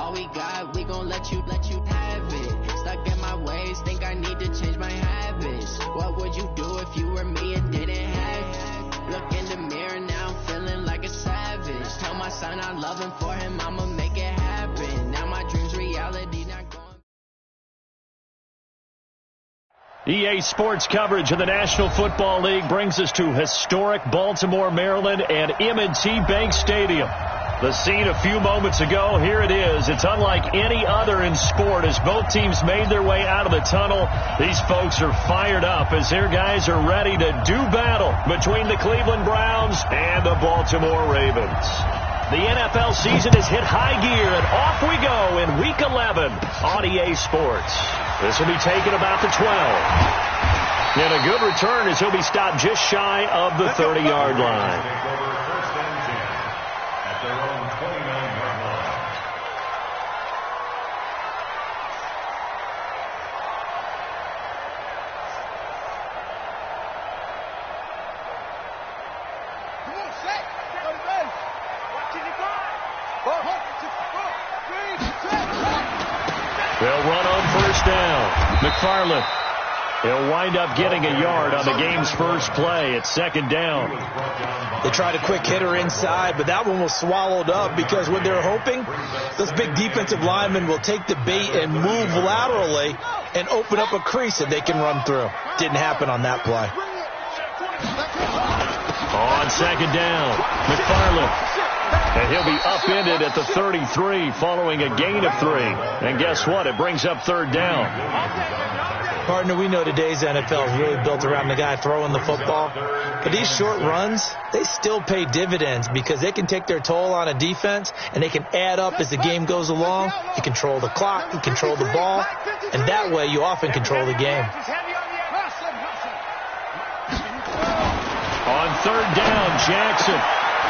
all we got, we gon' let you have it. Stuck in my ways, think I need to change my habits. What would you do if you were me and didn't have it? Look in the mirror now, I'm feeling like a savage. Tell my son I love him, for him I'ma make it happen. Now my dream's reality, not going. EA Sports coverage of the National Football League brings us to historic Baltimore, Maryland, and M&T Bank Stadium. The scene a few moments ago, here it is. It's unlike any other in sport as both teams made their way out of the tunnel. These folks are fired up as their guys are ready to do battle between the Cleveland Browns and the Baltimore Ravens. The NFL season has hit high gear, and off we go in Week 11 on EA Sports. This will be taken about the 12. And a good return as he'll be stopped just shy of the 30-yard line. They'll run on first down. McFarland. He'll wind up getting a yard on the game's first play at second down. They tried a quick hitter inside, but that one was swallowed up because what they're hoping, those big defensive linemen will take the bait and move laterally and open up a crease that they can run through. Didn't happen on that play. On second down, McFarland. And he'll be upended at the 33 following a gain of 3. And guess what? It brings up third down. Partner, we know today's NFL is really built around the guy throwing the football. But these short runs, they still pay dividends because they can take their toll on a defense and they can add up as the game goes along. You control the clock, you control the ball, and that way you often control the game. On third down, Jackson.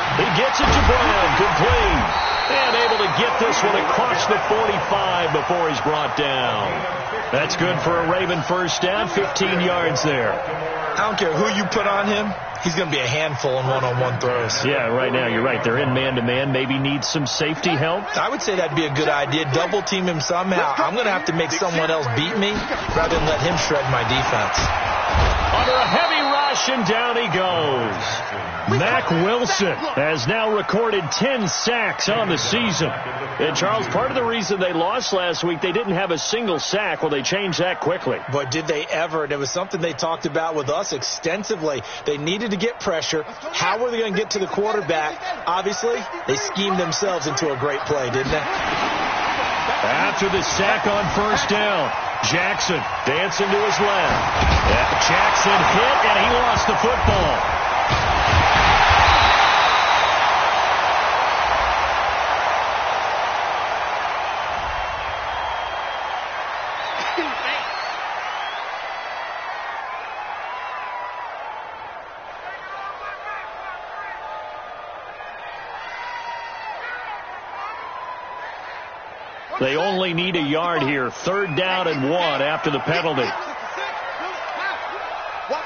He gets it to Brown, complete, and able to get this one across the 45 before he's brought down. That's good for a Raven first down, 15 yards there. I don't care who you put on him, he's going to be a handful in one-on-one throws. Yeah, right now you're right. They're in man-to-man, maybe need some safety help. I would say that'd be a good idea. Double team him somehow. I'm going to have to make someone else beat me rather than let him shred my defense. Under a heavy rush, and down he goes. Mack Wilson has now recorded 10 sacks on the season. And, Charles, part of the reason they lost last week, they didn't have a single sack. Well, they changed that quickly. But did they ever? And it was something they talked about with us extensively. They needed to get pressure. How were they going to get to the quarterback? Obviously, they schemed themselves into a great play, didn't they? After the sack on first down, Jackson dancing to his left. Jackson hit, and he lost the football. They only need a yard here. Third down and 1 after the penalty. Watch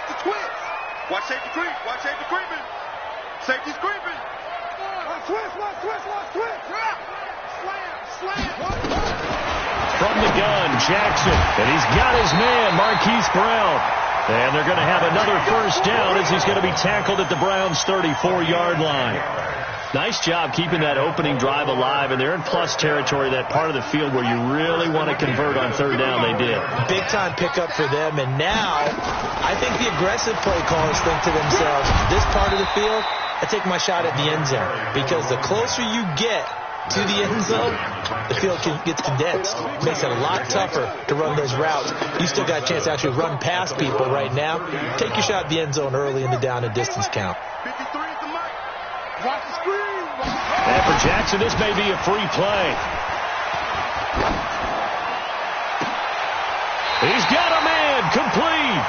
the twist. Watch safety creep. Watch safety creeping. Safety's creeping. Watch twist. Slam. From the gun, Jackson. And he's got his man, Marquise Brown. And they're going to have another first down as he's going to be tackled at the Browns' 34-yard line. Nice job keeping that opening drive alive, and they're in plus territory, that part of the field where you really want to convert on third down. They did. Big-time pickup for them, and now I think the aggressive play callers think to themselves, this part of the field, I take my shot at the end zone, because the closer you get to the end zone, the field gets condensed. It makes it a lot tougher to run those routes. You still got a chance to actually run past people right now. Take your shot at the end zone early in the down and distance count. And for Jackson, this may be a free play. He's got a man, complete.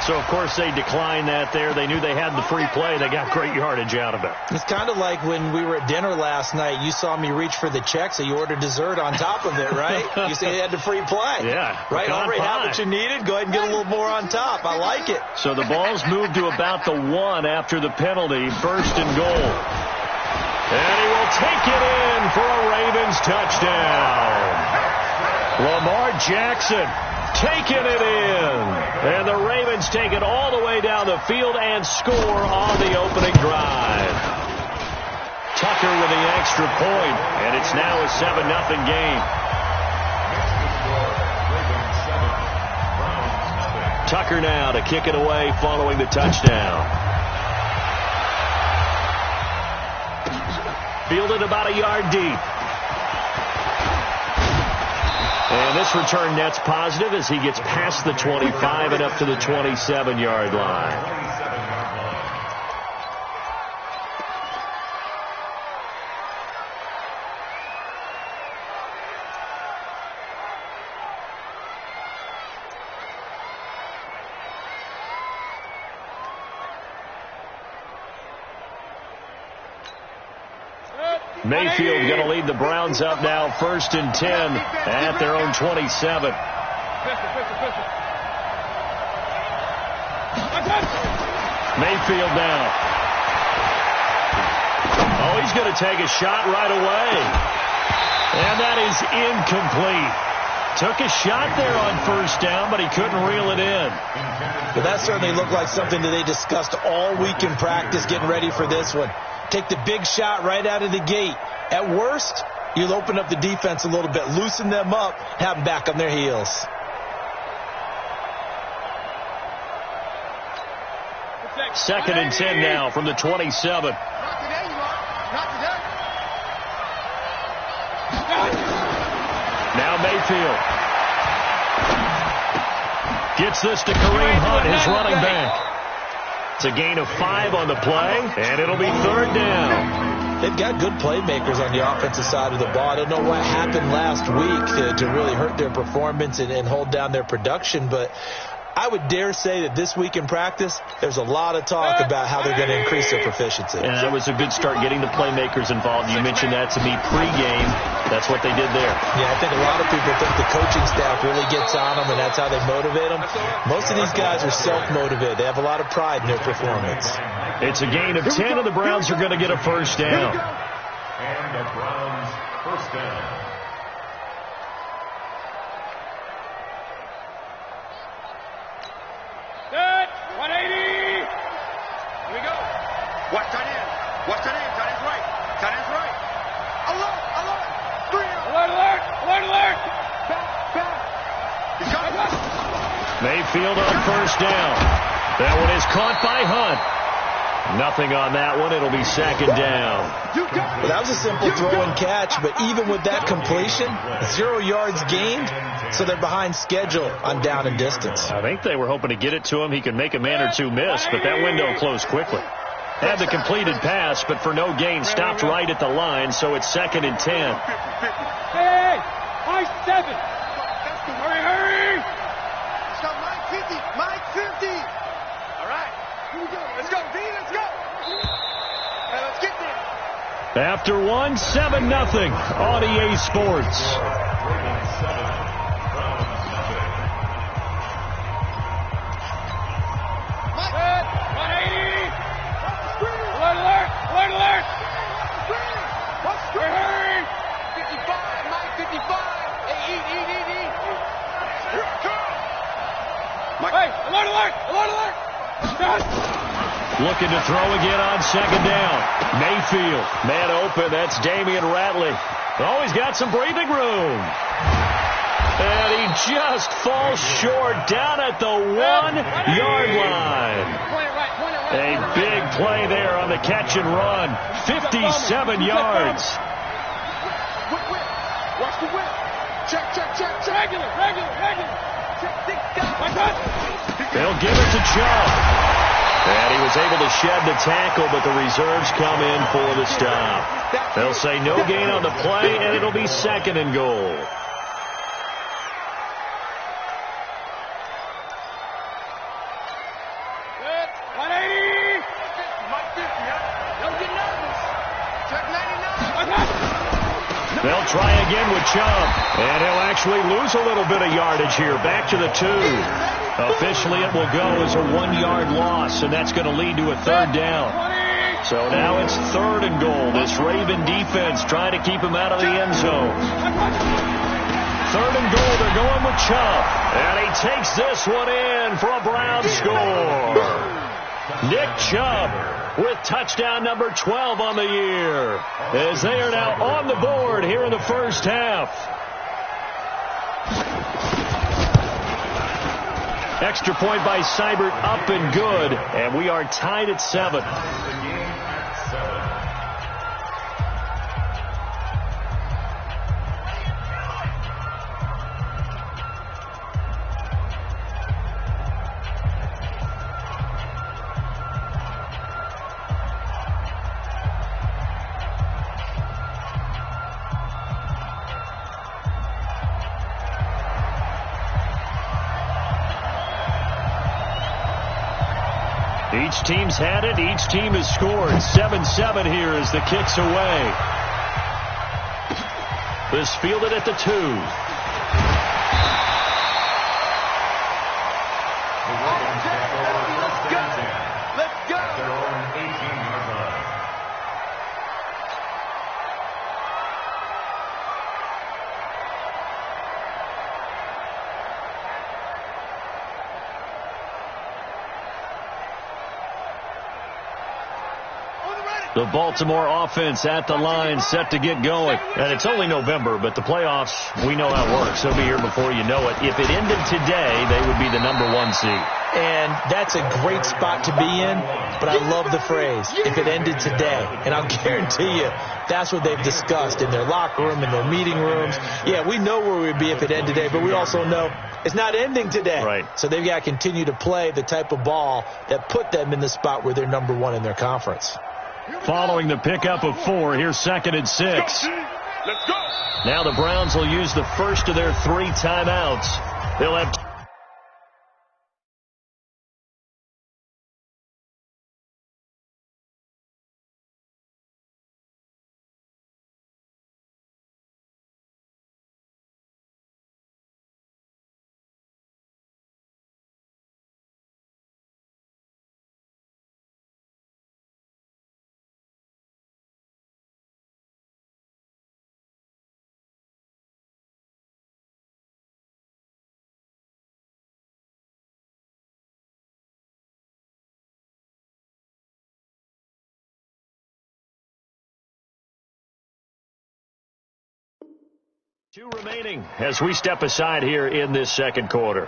So, of course, they declined that there. They knew they had the free play. They got great yardage out of it. It's kind of like when we were at dinner last night. You saw me reach for the check, so you ordered dessert on top of it, right? You say you had the free play. Yeah. Right? Already have what you needed. Go ahead and get a little more on top. I like it. So the ball's moved to about the 1 after the penalty. First and goal. And he will take it in for a Ravens touchdown. Lamar Jackson taking it in. And the Ravens take it all the way down the field and score on the opening drive. Tucker with the extra point, and it's now a 7-0 game. Tucker now to kick it away following the touchdown. Fielded about a yard deep. And this return net's positive as he gets past the 25 and up to the 27-yard line. Mayfield going to lead the Browns up now, 1st and 10 at their own 27. Mayfield now. Oh, he's going to take a shot right away. And that is incomplete. Took a shot there on 1st down, but he couldn't reel it in. But that certainly looked like something that they discussed all week in practice getting ready for this one. Take the big shot right out of the gate. At worst, you'll open up the defense a little bit, loosen them up, have them back on their heels. Second and 10 now from the 27. Now Mayfield gets this to Kareem Hunt, his running back. It's a gain of 5 on the play, and it'll be 3rd down. They've got good playmakers on the offensive side of the ball. I don't know what happened last week to really hurt their performance and hold down their production, but I would dare say that this week in practice, there's a lot of talk about how they're going to increase their proficiency. And that was a good start, getting the playmakers involved. You mentioned that to me pregame. That's what they did there. Yeah, I think a lot of people think the coaching staff really gets on them, and that's how they motivate them. Most of these guys are self-motivated. They have a lot of pride in their performance. It's a gain of 10, and the Browns are going to get a 1st down. And the Browns 1st down. Watch tight end. Watch tight end. Tight end's right. Tight end's right. Alert! Alert! 3 out. Alert! Alert! Alert! Alert! Back! He's coming. Mayfield on 1st down. That one is caught by Hunt. Nothing on that one. It'll be 2nd down. Well, that was a simple throw and catch, but even with that completion, 0 yards gained, so they're behind schedule on down and distance. I think they were hoping to get it to him. He could make a man or two miss, but that window closed quickly. Had the completed pass, but for no gain, stopped right at the line, so it's 2nd and 10. Hey! I-7! Hurry, hurry! Let's go, Mike 50! Mike 50! All right. Here we go. Let's go, D, let's go! Hey, let's get there! After 7-0 on EA Sports. Looking to throw again on 2nd down. Mayfield, man open. That's Damian Ratley. Oh, he's got some breathing room. And he just falls short down at the 1-yard line. A big play there on the catch and run. 57 yards. Watch the whip. Check. Regular. They'll give it to Chubb. And he was able to shed the tackle, but the reserves come in for the stop. They'll say no gain on the play, and it'll be 2nd and goal. They'll try again with Chubb, and he'll actually lose a little bit of yardage here. Back to the 2. Officially, it will go as a 1-yard loss, and that's going to lead to a 3rd down. So now it's 3rd and goal. This Raven defense trying to keep him out of the end zone. 3rd and goal. They're going with Chubb. And he takes this one in for a Brown score. Nick Chubb with touchdown number 12 on the year, as they are now on the board here in the first half. Extra point by Seibert, up and good, and we are tied at 7. Each team's had it. Each team has scored. 7-7 here as the kick's away. This fielded at the 2. Let's go. The Baltimore offense at the line, set to get going. And it's only November, but the playoffs, we know how it works. They'll be here before you know it. If it ended today, they would be the number 1 seed. And that's a great spot to be in, but I love the phrase, if it ended today. And I'll guarantee you, that's what they've discussed in their locker room, in their meeting rooms. Yeah, we know where we'd be if it ended today, but we also know it's not ending today. Right. So they've got to continue to play the type of ball that put them in the spot where they're number 1 in their conference. Following the pickup of 4, here's 2nd and 6. Let's go. Now the Browns will use the first of their 3 timeouts. They'll have two remaining as we step aside here in this second quarter.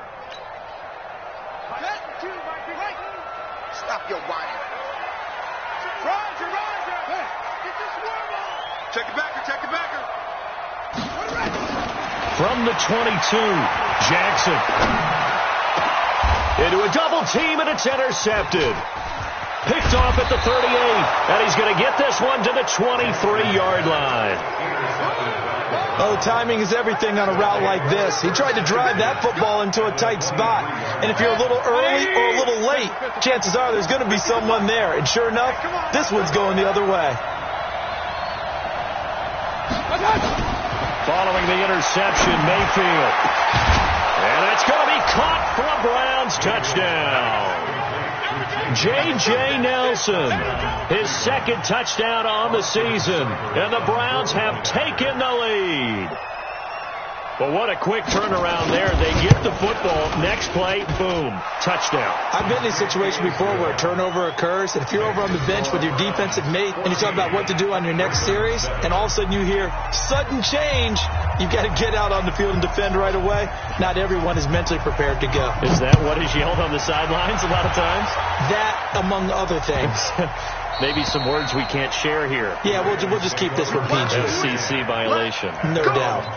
Stop your whining. Roger. Hey, get this worm on. Check it backer. From the 22, Jackson. Into a double team, and it's intercepted. Picked off at the 38, and he's going to get this one to the 23-yard line. Oh, timing is everything on a route like this. He tried to drive that football into a tight spot. And if you're a little early or a little late, chances are there's going to be someone there. And sure enough, this one's going the other way. Following the interception, Mayfield. And that's going to be caught for a Browns touchdown. J.J. Nelson, his 2nd touchdown on the season, and the Browns have taken the lead. But what a quick turnaround there. They get the football. Next play, boom, touchdown. I've been in a situation before where a turnover occurs, and if you're over on the bench with your defensive mate and you talk about what to do on your next series, and all of a sudden you hear sudden change, you've got to get out on the field and defend right away. Not everyone is mentally prepared to go. Is that what is yelled on the sidelines a lot of times? That, among other things. Maybe some words we can't share here. Yeah, we'll just keep this one PG. FCC violation. No doubt.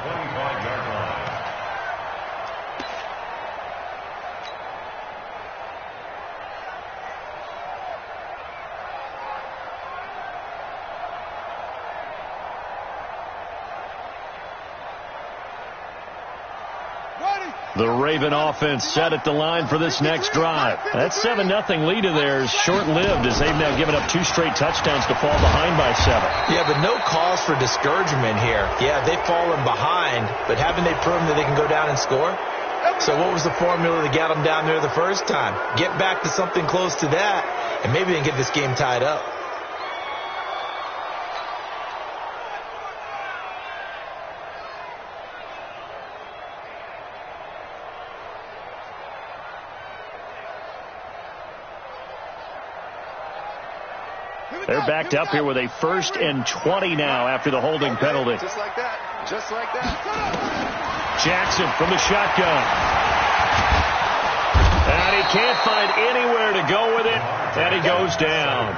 The Raven offense set at the line for this next drive. That 7-0 lead of theirs short-lived as they've now given up 2 straight touchdowns to fall behind by 7. Yeah, but no cause for discouragement here. Yeah, they've fallen behind, but haven't they proven that they can go down and score? So what was the formula that got them down there the first time? Get back to something close to that, and maybe they can get this game tied up. They're backed up here with a 1st and 20 now after the holding penalty. Just like that. Just like that. Jackson from the shotgun. And he can't find anywhere to go with it. And he goes down.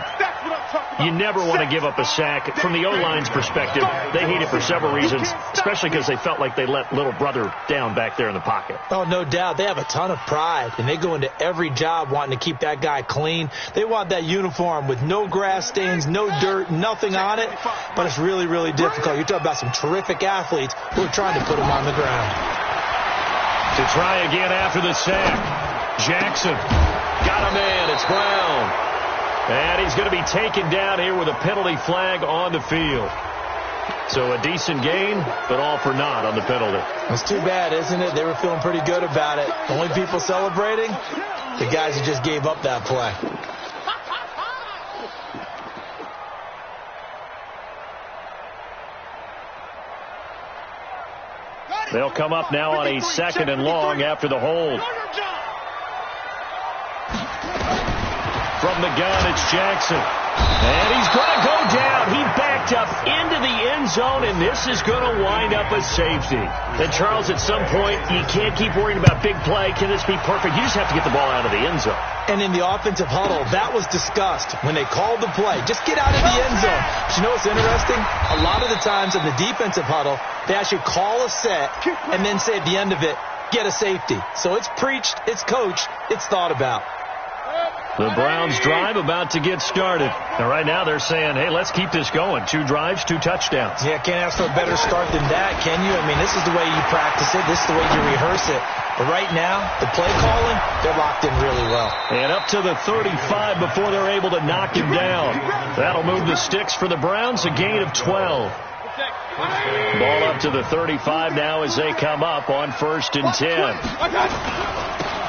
You never want to give up a sack. From the O-line's perspective, they hate it for several reasons, especially because they felt like they let little brother down back there in the pocket. Oh, no doubt. They have a ton of pride, and they go into every job wanting to keep that guy clean. They want that uniform with no grass stains, no dirt, nothing on it, but it's really, really difficult. You're talking about some terrific athletes who are trying to put him on the ground. To try again after the sack, Jackson got a man. It's Brown. And he's going to be taken down here with a penalty flag on the field. So a decent gain, but all for naught on the penalty. It's too bad, isn't it? They were feeling pretty good about it. Only people celebrating, the guys who just gave up that play. They'll come up now on a 2nd and long after the hold. From the gun, it's Jackson. And he's going to go down. He backed up into the end zone, and this is going to wind up a safety. And, Charles, at some point, you can't keep worrying about big play. Can this be perfect? You just have to get the ball out of the end zone. And in the offensive huddle, that was discussed when they called the play. Just get out of the end zone. But you know what's interesting? A lot of the times in the defensive huddle, they actually call a set and then say at the end of it, get a safety. So it's preached, it's coached, it's thought about. The Browns drive about to get started. And right now they're saying, hey, let's keep this going. 2 drives, 2 touchdowns. Yeah, can't ask for a better start than that, can you? I mean, this is the way you practice it. This is the way you rehearse it. But right now, the play calling, they're locked in really well. And up to the 35 before they're able to knock him down. That'll move the sticks for the Browns, a gain of 12. Ball up to the 35 now as they come up on 1st and 10.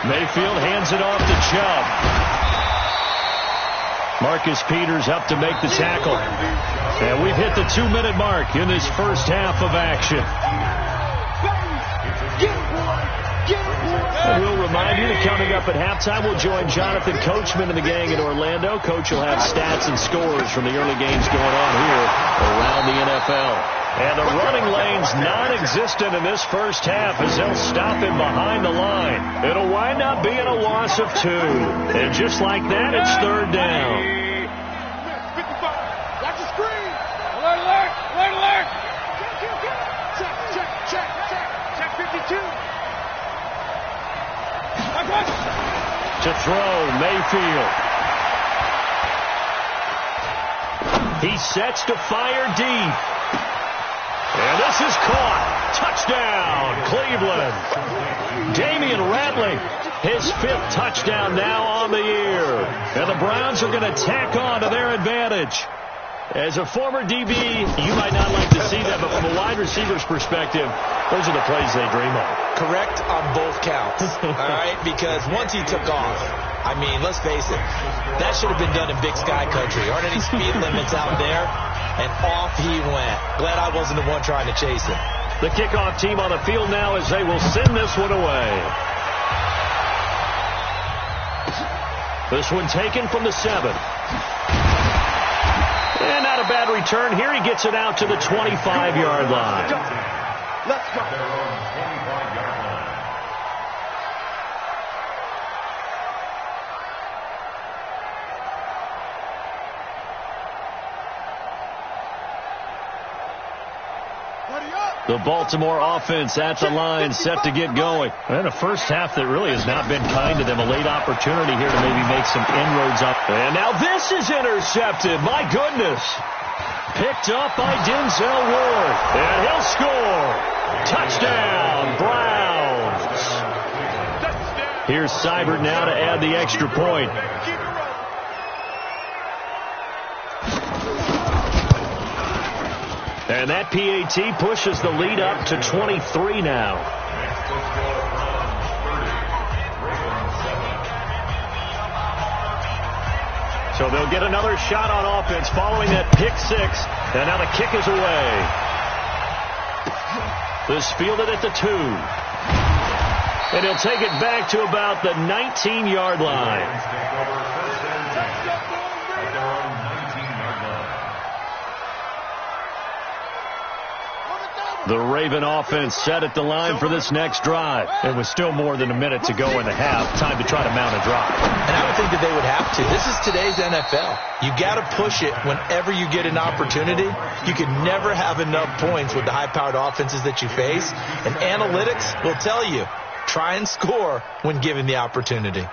Mayfield hands it off to Chubb. Marcus Peters up to make the tackle. And we've hit the 2-minute mark in this first half of action. And we'll remind you that coming up at halftime, we'll join Jonathan Coachman and the gang in Orlando. Coach will have stats and scores from the early games going on here around the NFL. And the running lane's non-existent in this first half as they'll stop him behind the line. It'll wind up being a loss of 2. And just like that, it's 3rd down. 55. Watch the screen. Alert, alert, alert, alert. Check, check, check, check. Check 52. To throw, Mayfield. He sets to fire deep. And this is caught. Touchdown, Cleveland. Damian Ratley, his 5th touchdown now on the year. And the Browns are going to tack on to their advantage. As a former DB, you might not like to see that, but from a wide receiver's perspective, those are the plays they dream of. Correct on both counts, all right? Because once he took off, I mean, let's face it, that should have been done in Big Sky Country. Aren't any speed limits out there? And off he went. Glad I wasn't the one trying to chase him. The kickoff team on the field now as they will send this one away. This one taken from the 7. And not a bad return here. He gets it out to the 25-yard line. Let's go. The Baltimore offense at the line, set to get going. And a first half that really has not been kind to them. A late opportunity here to maybe make some inroads up. And now this is intercepted. My goodness. Picked up by Denzel Ward. And he'll score. Touchdown, Browns. Here's Seibert now to add the extra point. And that PAT pushes the lead up to 23 now. So they'll get another shot on offense following that pick 6. And now the kick is away. This fielded at the 2. And he'll take it back to about the 19-yard line. The Raven offense set at the line for this next drive. It was still more than a minute to go in the half. Time to try to mount a drive. And I would think that they would have to. This is today's NFL. You got to push it whenever you get an opportunity. You can never have enough points with the high-powered offenses that you face. And analytics will tell you, try and score when given the opportunity.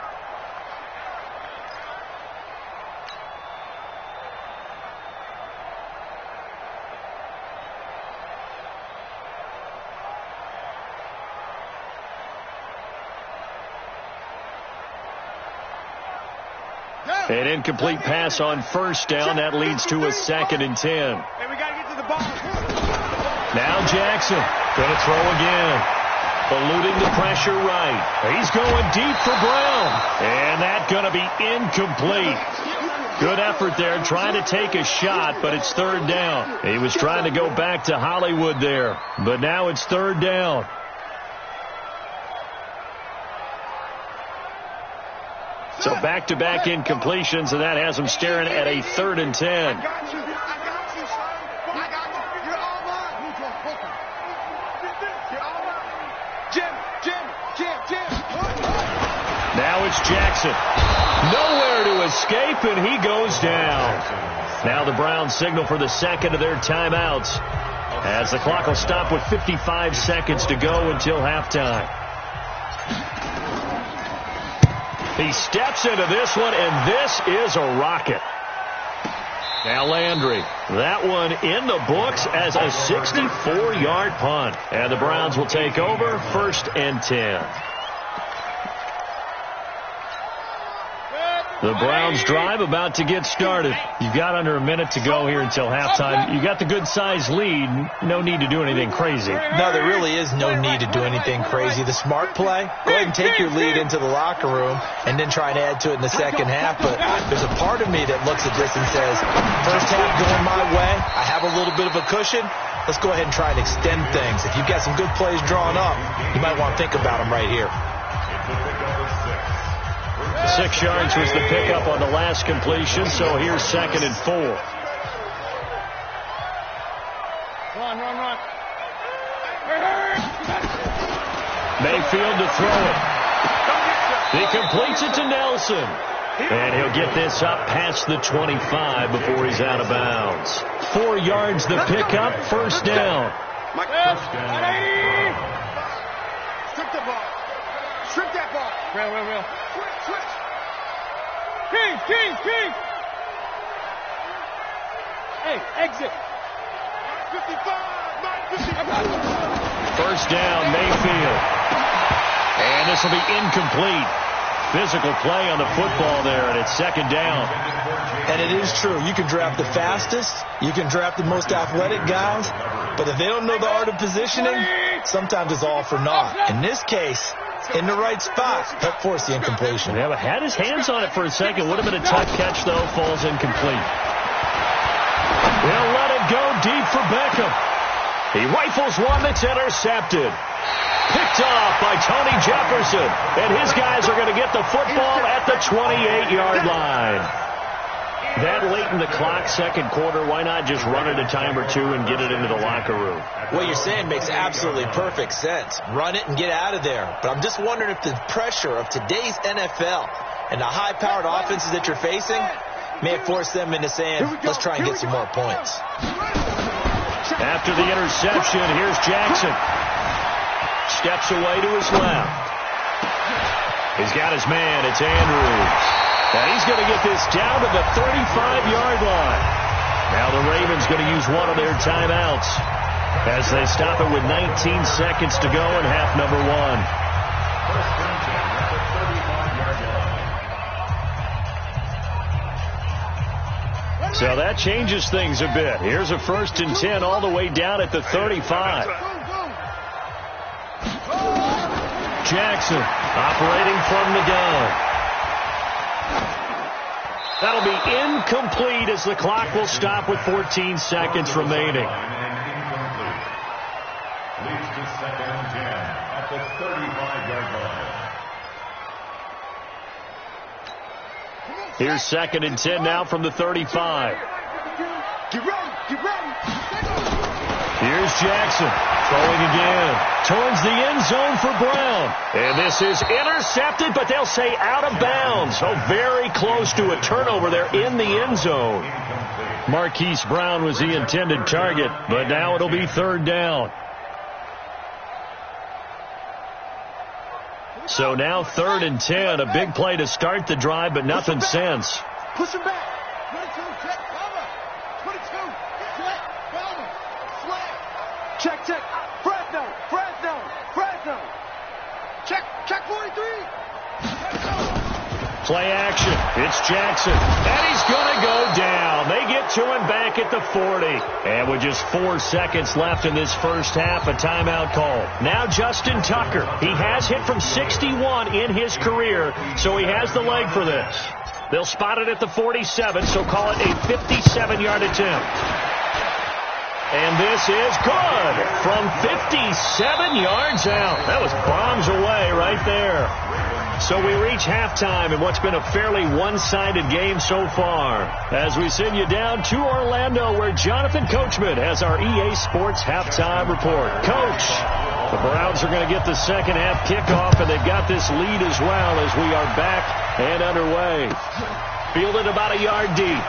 An incomplete pass on first down. That leads to a 2nd and 10. Hey, we got to get to the ball. Now Jackson going to throw again. Eluding the pressure right. He's going deep for Brown. And that's going to be incomplete. Good effort there trying to take a shot, but it's 3rd down. He was trying to go back to Hollywood there, but now it's 3rd down. So back-to-back incompletions, and that has him staring at a 3rd and 10. I got you, son. I got you. You're all mine. You're all mine. Jim. Now it's Jackson. Nowhere to escape, and he goes down. Now the Browns signal for the 2nd of their timeouts, as the clock will stop with 55 seconds to go until halftime. He steps into this one, and this is a rocket. Now Landry. That one in the books as a 64-yard punt. And the Browns will take over 1st and 10. The Browns drive about to get started. You've got under a minute to go here until halftime. You got the good-sized lead. No need to do anything crazy. No, there really is no need to do anything crazy. The smart play, go ahead and take your lead into the locker room and then try and add to it in the second half. But there's a part of me that looks at this and says, first half going my way, I have a little bit of a cushion. Let's go ahead and try and extend things. If you've got some good plays drawn up, you might want to think about them right here. 6 yards was the pickup on the last completion, so here's 2nd and 4. Run. Mayfield to throw it. He completes it to Nelson. And he'll get this up past the 25 before he's out of bounds. 4 yards the pickup, 1st down. Strip the ball. Strip that ball. Real. Switch. King. Hey, exit. 55. 1st down, Mayfield. And this will be incomplete. Physical play on the football there, and it's 2nd down. And it is true. You can draft the fastest. You can draft the most athletic guys. But if they don't know the art of positioning, sometimes it's all for naught. In this case, in the right spot, help force the incompletion. Yeah, but had his hands on it for a second. Would have been a tough catch, though. Falls incomplete. They'll let it go deep for Beckham. He rifles one that's intercepted. Picked off by Tony Jefferson. And his guys are going to get the football at the 28-yard line. That late in the clock, 2nd quarter, why not just run it a time or two and get it into the locker room? What you're saying makes absolutely perfect sense. Run it and get out of there. But I'm just wondering if the pressure of today's NFL and the high-powered offenses that you're facing may have forced them into saying, let's try and get some more points. After the interception, here's Jackson. Steps away to his left. He's got his man. It's Andrews. And he's going to get this down to the 35-yard line. Now the Ravens going to use one of their timeouts as they stop it with 19 seconds to go in half number 1. So that changes things a bit. Here's a 1st and 10 all the way down at the 35. Jackson operating from the gun. That'll be incomplete as the clock will stop with 14 seconds remaining. Leads to 2nd and 10 at the 35-yard line. Here's 2nd and 10 now from the 35. Get ready. Here's Jackson throwing again towards the end zone for Brown. And this is intercepted, but they'll say out of bounds. So very close to a turnover there in the end zone. Marquise Brown was the intended target, but now it'll be third down. So now 3rd and 10, a big play to start the drive, but nothing since. Push him back. 22, check, cover. 22, check, cover. Flat. Check. Fresno. Check 43. Play action. It's Jackson. And he's going to go down. They get to him back at the 40. And with just 4 seconds left in this first half, a timeout call. Now Justin Tucker. He has hit from 61 in his career, so he has the leg for this. They'll spot it at the 47, so call it a 57-yard attempt. And this is good from 57 yards out. That was bombs away right there. So we reach halftime in what's been a fairly one-sided game so far. As we send you down to Orlando, where Jonathan Coachman has our EA Sports halftime report. Coach, the Browns are going to get the second half kickoff, and they've got this lead as well as we are back and underway. Fielded about a yard deep.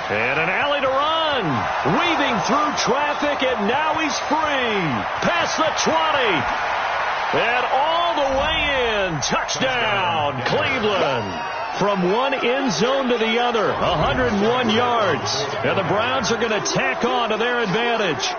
And an alley to run. Weaving through traffic, and now he's free. Past the 20. And all the way in. Touchdown, Cleveland. From one end zone to the other, 101 yards. And the Browns are going to tack on to their advantage.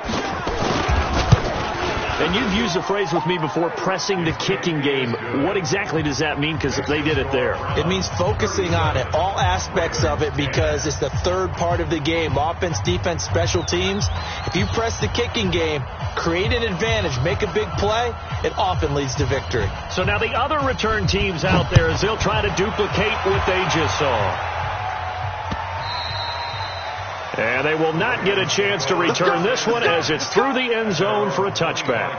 And you've used the phrase with me before, pressing the kicking game. What exactly does that mean? Because they did it there. It means focusing on it, all aspects of it, because it's the third part of the game. Offense, defense, special teams. If you press the kicking game, create an advantage, make a big play, it often leads to victory. So now the other return teams out there, as they'll try to duplicate what they just saw. And they will not get a chance to return this one as it's through the end zone for a touchback.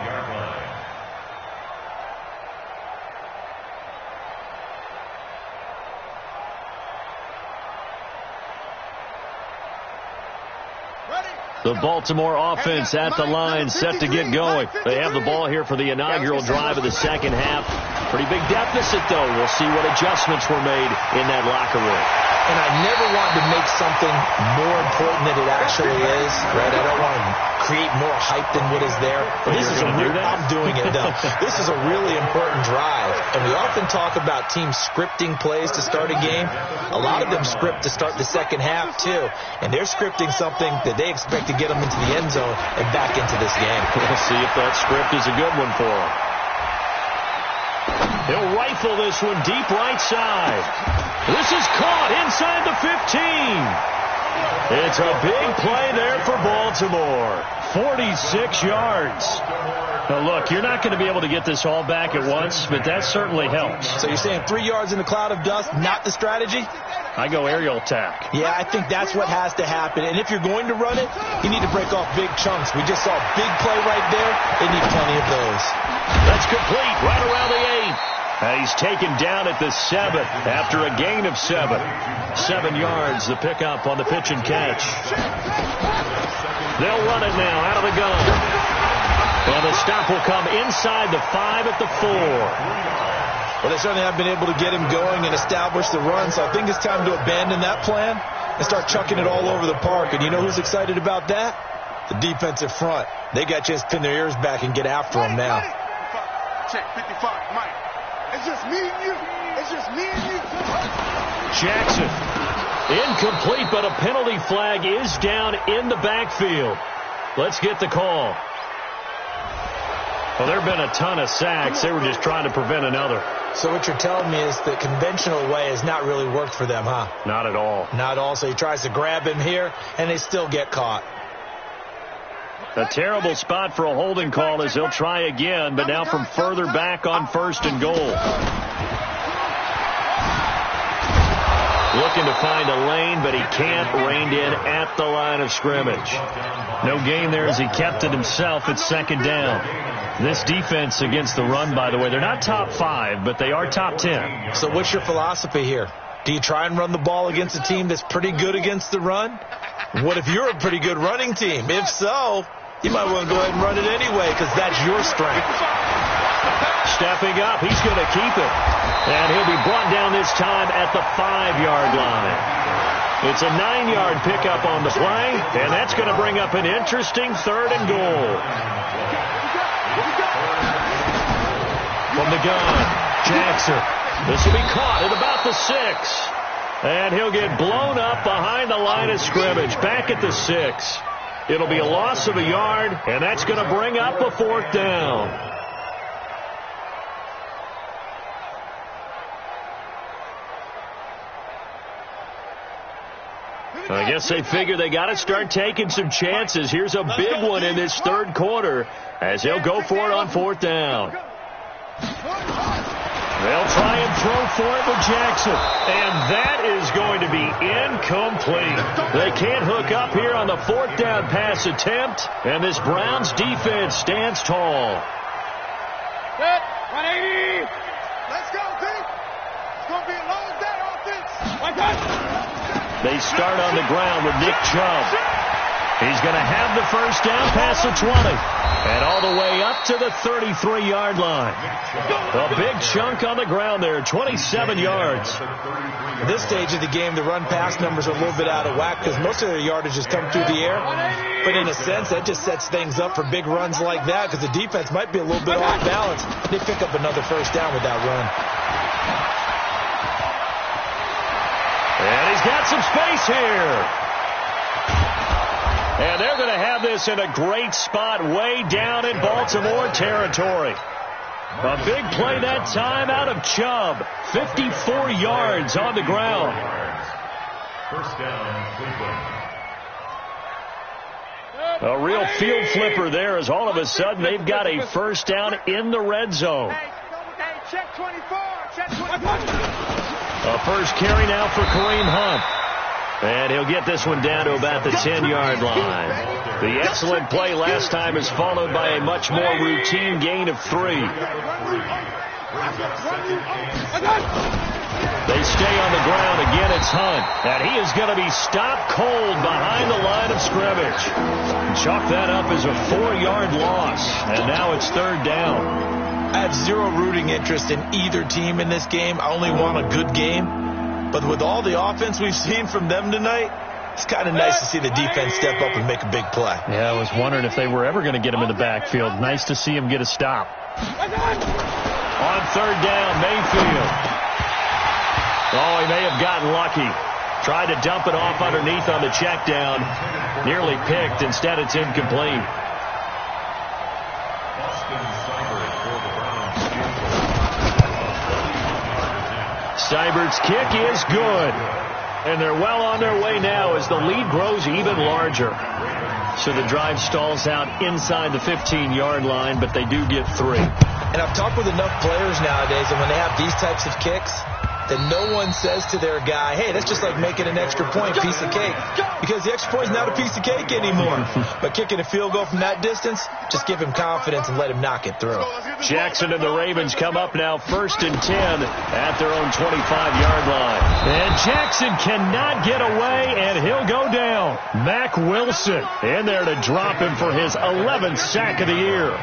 The Baltimore offense at the line, set to get going. They have the ball here for the inaugural drive of the second half. Pretty big deficit, though. We'll see what adjustments were made in that locker room. And I never want to make something more important than it actually is, right? I don't want to create more hype than what is there. But this is I'm doing it, though. This is a really important drive. And we often talk about teams scripting plays to start a game. A lot of them script to start the second half, too. And they're scripting something that they expect to get them into the end zone and back into this game. We'll see if that script is a good one for them. He'll rifle this one deep right side. This is caught inside the 15. It's a big play there for Baltimore. 46 yards. Now, look, you're not going to be able to get this all back at once, but that certainly helps. So you're saying 3 yards in a cloud of dust, not the strategy? I go aerial attack. Yeah, I think that's what has to happen. And if you're going to run it, you need to break off big chunks. We just saw a big play right there. They need plenty of those. That's complete right around the 8. And he's taken down at the 7 after a gain of 7. 7 yards, the pickup on the pitch and catch. They'll run it now out of the gun. And the stop will come inside the 5 at the 4. Well, they certainly have been able to get him going and establish the run, so I think it's time to abandon that plan and start chucking it all over the park. And you know who's excited about that? The defensive front. They got a chance to pin their ears back and get after him now. Check 55, Mike. It's just me and you. It's just me and you. Jackson. Incomplete, but a penalty flag is down in the backfield. Let's get the call. Well, there have been a ton of sacks. They were just trying to prevent another. So what you're telling me is the conventional way has not really worked for them, huh? Not at all. Not at all. So he tries to grab him here, and they still get caught. A terrible spot for a holding call as they'll try again, but now from further back on 1st and goal. Looking to find a lane, but he can't. Reined in at the line of scrimmage. No gain there as he kept it himself at 2nd down. This defense against the run, by the way, they're not top 5, but they are top 10. So what's your philosophy here? Do you try and run the ball against a team that's pretty good against the run? What if you're a pretty good running team? If so, you might want to go ahead and run it anyway because that's your strength. Stepping up, he's going to keep it. And he'll be brought down this time at the 5-yard line. It's a 9-yard pickup on the play, and that's going to bring up an interesting 3rd and goal. From the gun, Jackson. This will be caught at about the 6. And he'll get blown up behind the line of scrimmage, back at the 6. It'll be a loss of a yard, and that's going to bring up a 4th down. I guess they figure they got to start taking some chances. Here's a big one in this 3rd quarter as they'll go for it on 4th down. They'll try and throw for it with Jackson. And that is going to be incomplete. They can't hook up here on the 4th down pass attempt. And this Browns defense stands tall. Set. 180. Let's go, Pete. It's going to be a long day offense. One touch. They start on the ground with Nick Chubb. He's going to have the 1st down past the 20. And all the way up to the 33-yard line. A big chunk on the ground there, 27 yards. At this stage of the game, the run-pass numbers are a little bit out of whack because most of their yardage has come through the air. But in a sense, that just sets things up for big runs like that because the defense might be a little bit off balance. They pick up another 1st down with that run. And he's got some space here. And they're going to have this in a great spot way down in Baltimore territory. A big play that time out of Chubb. 54 yards on the ground. 1st down, Cleveland. A real field flipper there as all of a sudden they've got a 1st down in the red zone. Check 24. Check 24. A first carry now for Kareem Hunt. And he'll get this one down to about the 10-yard line. The excellent play last time is followed by a much more routine gain of 3. They stay on the ground. Again, it's Hunt. And he is going to be stopped cold behind the line of scrimmage. Chalk that up as a 4-yard loss. And now it's 3rd down. I have zero rooting interest in either team in this game. I only want a good game. But with all the offense we've seen from them tonight, it's kind of nice to see the defense step up and make a big play. Yeah, I was wondering if they were ever going to get him in the backfield. Nice to see him get a stop. On 3rd down, Mayfield. Oh, he may have gotten lucky. Tried to dump it off underneath on the check down. Nearly picked. Instead, it's incomplete. Steibert's kick is good. And they're well on their way now as the lead grows even larger. So the drive stalls out inside the 15-yard line, but they do get 3. And I've talked with enough players nowadays, and when they have these types of kicks, that no one says to their guy, hey, that's just like making an extra point, piece of cake. Because the extra point is not a piece of cake anymore. But kicking a field goal from that distance, just give him confidence and let him knock it through. Jackson and the Ravens come up now 1st and 10 at their own 25-yard line. And Jackson cannot get away, and he'll go down. Mack Wilson in there to drop him for his 11th sack of the year.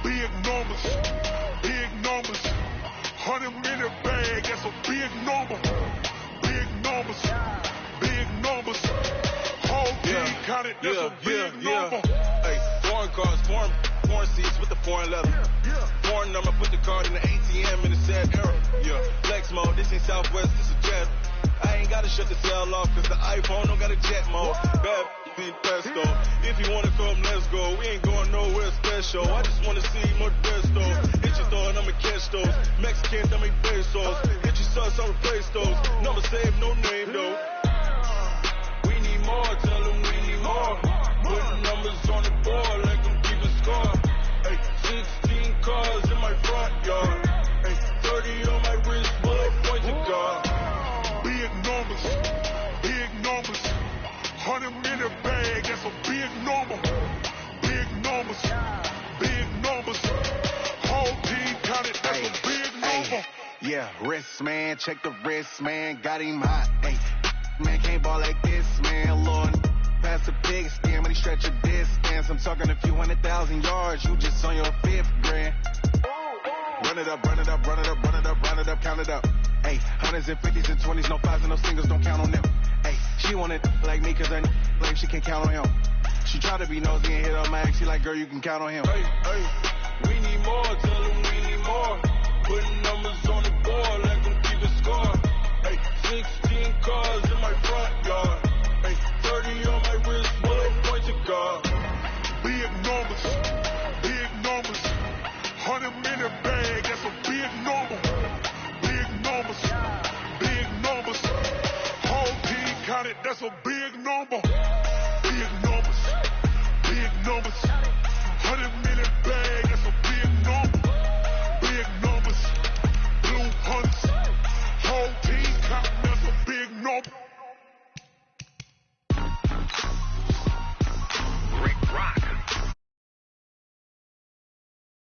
Big numbers, 100-minute bag, that's a big number. Big numbers, whole team counted, that's a big number. Hey, foreign cars, foreign foreign seats with the foreign leather. Foreign number, put the card in the ATM in the sad era. Yeah, flex mode, this ain't Southwest, this is jet. I ain't gotta shut the cell off, cause the iPhone don't got a jet mode. Bad need pesto. If you wanna come, let's go. We ain't going nowhere special. I just wanna see more desto. Hit your thought, I'ma catch those. Mexicans, I make pesos. Hit your sus, I'll replace those. Never save, no name though. We need more, tell them we need more. Putting numbers on the board like I'm keeping score. Hey, 16 cars in my front yard. Hey, 30 on my wrist, bullet point to God. Big numbers, big numbers. 100 in a bag, that's a big number. Big numbers, big numbers. Whole team counted, that's a big number. Yeah, wrist man, check the wrist man, got him hot. Hey, man can't ball like this, man. Lord, pass the pig skin when he stretch a distance. I'm talking a few 100,000 yards, you just on your 5th grand. Run it up, run it up, run it up, run it up, run it up, count it up. Hey, hundreds and 50s and 20s, no 5s and no singles, don't count on them. Hey, she want it like me cause her blame she can't count on him. She try to be nosy and hit up my ex, she like, girl, you can count on him. Hey, hey, we need more, tell them we need more. Putting numbers on the board like I'm keeping score. Hey, 16 cars in my front yard. Hey, 30 on my wrist, bullet point to God. Big numbers, big numbers. 100 in a bag, that's a big number. Big numbers, big numbers. Whole team counted, that's a big number. Big numbers, big numbers.